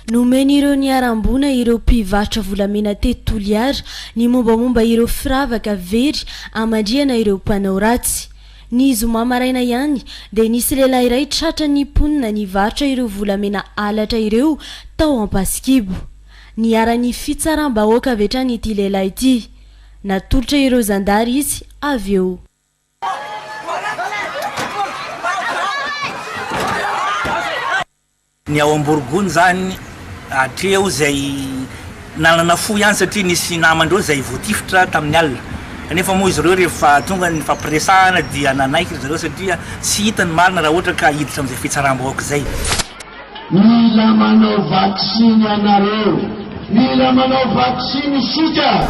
Nomeny ireo niarambona ireo mpivarotra volamena teto Toliara ny mombamomba ireo firavaka very amandriana ireo mpanao ratsy. Ny zoma maraina ihany dia nisy lehilahy iray tratra ny mponina nivarotra ireo volamena alatra ireo tao Ampasikibo. Niara-ny fitsaram-bahoaka avy hatrany ity lehilahy ity. Natolotra ireo zandary izy avy eo. Ny ao Amborogony zany atreo zay nanana fo ihany satria nisy namandreo zay voatifitra tamin'ny alina. Kanefa moa izy ireo rehefa tonga ny fampiresahana dia nanaiky zareo satria tsy hitany marina raha ohatra ka hiditra amin'izay fitsaram-bahoaka zay. Mila manao vaksiny anareo, mila manao vaksiny sika.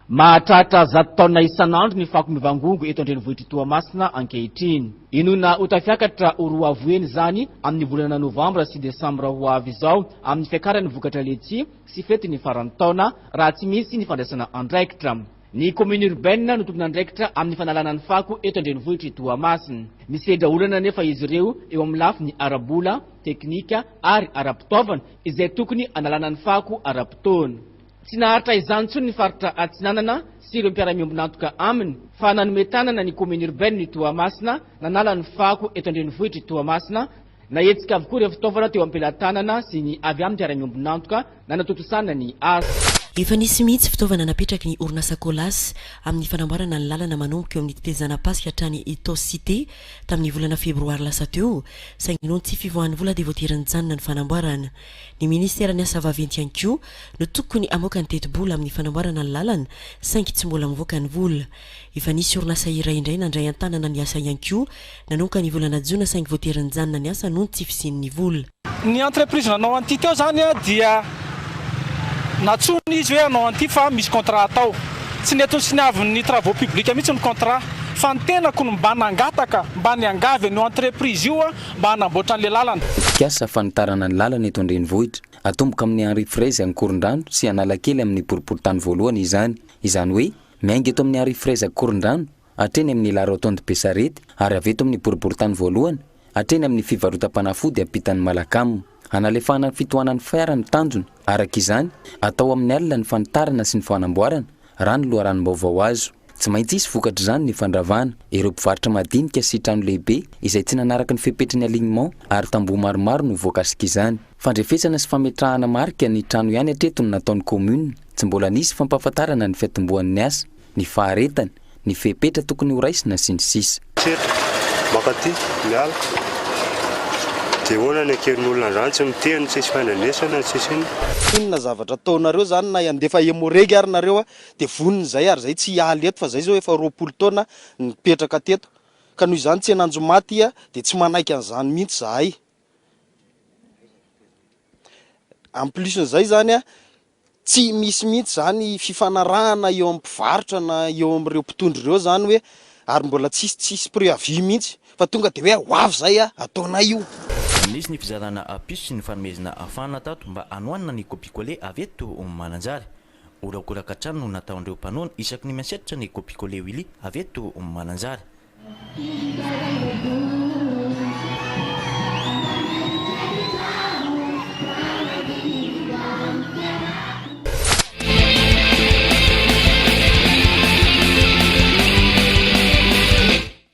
Mahatratra 100 taona isan'andro ny fako mivangongo eto an-drenivohitra Toamasina ankehitriny. Inona ho tafiakatra ho roa avoeny zany amin'ny volana Novambra sy Desambra ho avy izao amin'ny fiakaran'ny vokatra letsia sy fety ny faran'ny taona raha tsy misy ny fandraisana andraikitra. Ny commune urbaine no tompona andraikitra amin'ny fanalana ny fako eto an-drenivohitra Toamasina. Misedra olana nefa izy ireo eo amin'ny lafiny arabola, teknika ary ara-pitaovana izay tokony analana ny fako ara-potoana. Tsy naharitra izany tsony ny faritra Atsinanana sy ireo mpiara-miombonantoka aminy fa nanometanana ny commune urbaine ny Toamasina nanala ny fako eto an-drenivohitra Toamasina naetsika avokoa ireo fitaovana teo am-pelatanana sy ny avy amin'ny mpiara-miombonantoka nanatotosana ny asa. Efa nisy mihitsy fitaovana napetraky ny orinasa Kolasy amin'ny fanamboarana ny lalana manomboka eo amin'ny tetezana Pasika hatrany Ito Cité tamin'ny volana Febroary lasa teo, saingy noho tsy fivoahan'ny vola dia voateran'ny ny fanamboarana. Ny ministera ny asa vaventy ihany koa no tokony amoaka ny teti-bola amin'ny fanamboarana ny lalana, saingy tsy mbola mivoaka ny vola. Efa nisy orinasa iray indray nandray an-tanana ny asa ihany koa nanomboka ny volana Jona, saingy voateran'ny ny asa noho tsy fisian'ny vola. Ny entreprise nanao an'ity teo zany dia natsony izy hoe anao an'ity fa misy contrat atao. Tsy netony sy niavin'ny travaux publics mihitsy ny contrat fa ny tenako no mba nangataka mba niangavy ny entreprise io mba hanamboatra an'le lalana. Kiasa fanitarana ny lalana eto an-drenivohitra atomboka amin'ny Henri Fraise Ankorondrano sy Analakely amin'ny boriboritany voalohany izany hoe miainga eto amin'ny Henri Fraise Ankorondrano hatreny amin'ny la rotonde Besarety ary avy eto amin'ny boriboritany voalohany hatreny amin'ny fivarotam-panafody ampitan'ny Malakamo. Analefahana ny fitohanan'ny fiara ny tanjona. Araka izany atao amin'ny alina ny fanitarana sy ny fanamboarana raha ny loharanom-baovao azo. Tsy maintsy isy vokatra izany ny fandravana ireo mpivarotra madinika sy trano lehibe izay tsy nanaraka ny fepetriny alignement ary tamboho maromaro no voakasika izany. Fandrefesana sy fametrahana marika ny trano ihany hatreto no nataon'ny commune. Tsy mbola nisy fampahafantarana ny fiatombohan'ny asa, ny faharetany, ny fepetra tokony ho raisina sy ny sisa. Deona nekern'olona zany tsy miteny tsisy fandranesana tsisy iny. Inona zavatra ataonareo zany na andefa emoregy ary nareo dia voniny zay ary zay tsy haly eto fa zay zao efa 20 taona nipetraka teto. Ka noho izany tsy hananjo maty dia tsy manaiky an'izany mihitsy zahay. En plus n'izay zany tsy misy mihitsy zany fifanarahana eo amin'ny mpivarotra na eo amin'ireo mpitondra ireo zany hoe ary mbola tsisy préavis mihitsy fa tonga dia hoe hoavy zay ataona io. Nisy ny fizarana piso sy ny fanomezana afana tato mba anoanina ny kopikole avy eto Mananjary. Orakoraka trano no nataon'ireo mpanona isaky ny miasetitra ny kopikole wili avy eto Mananjary.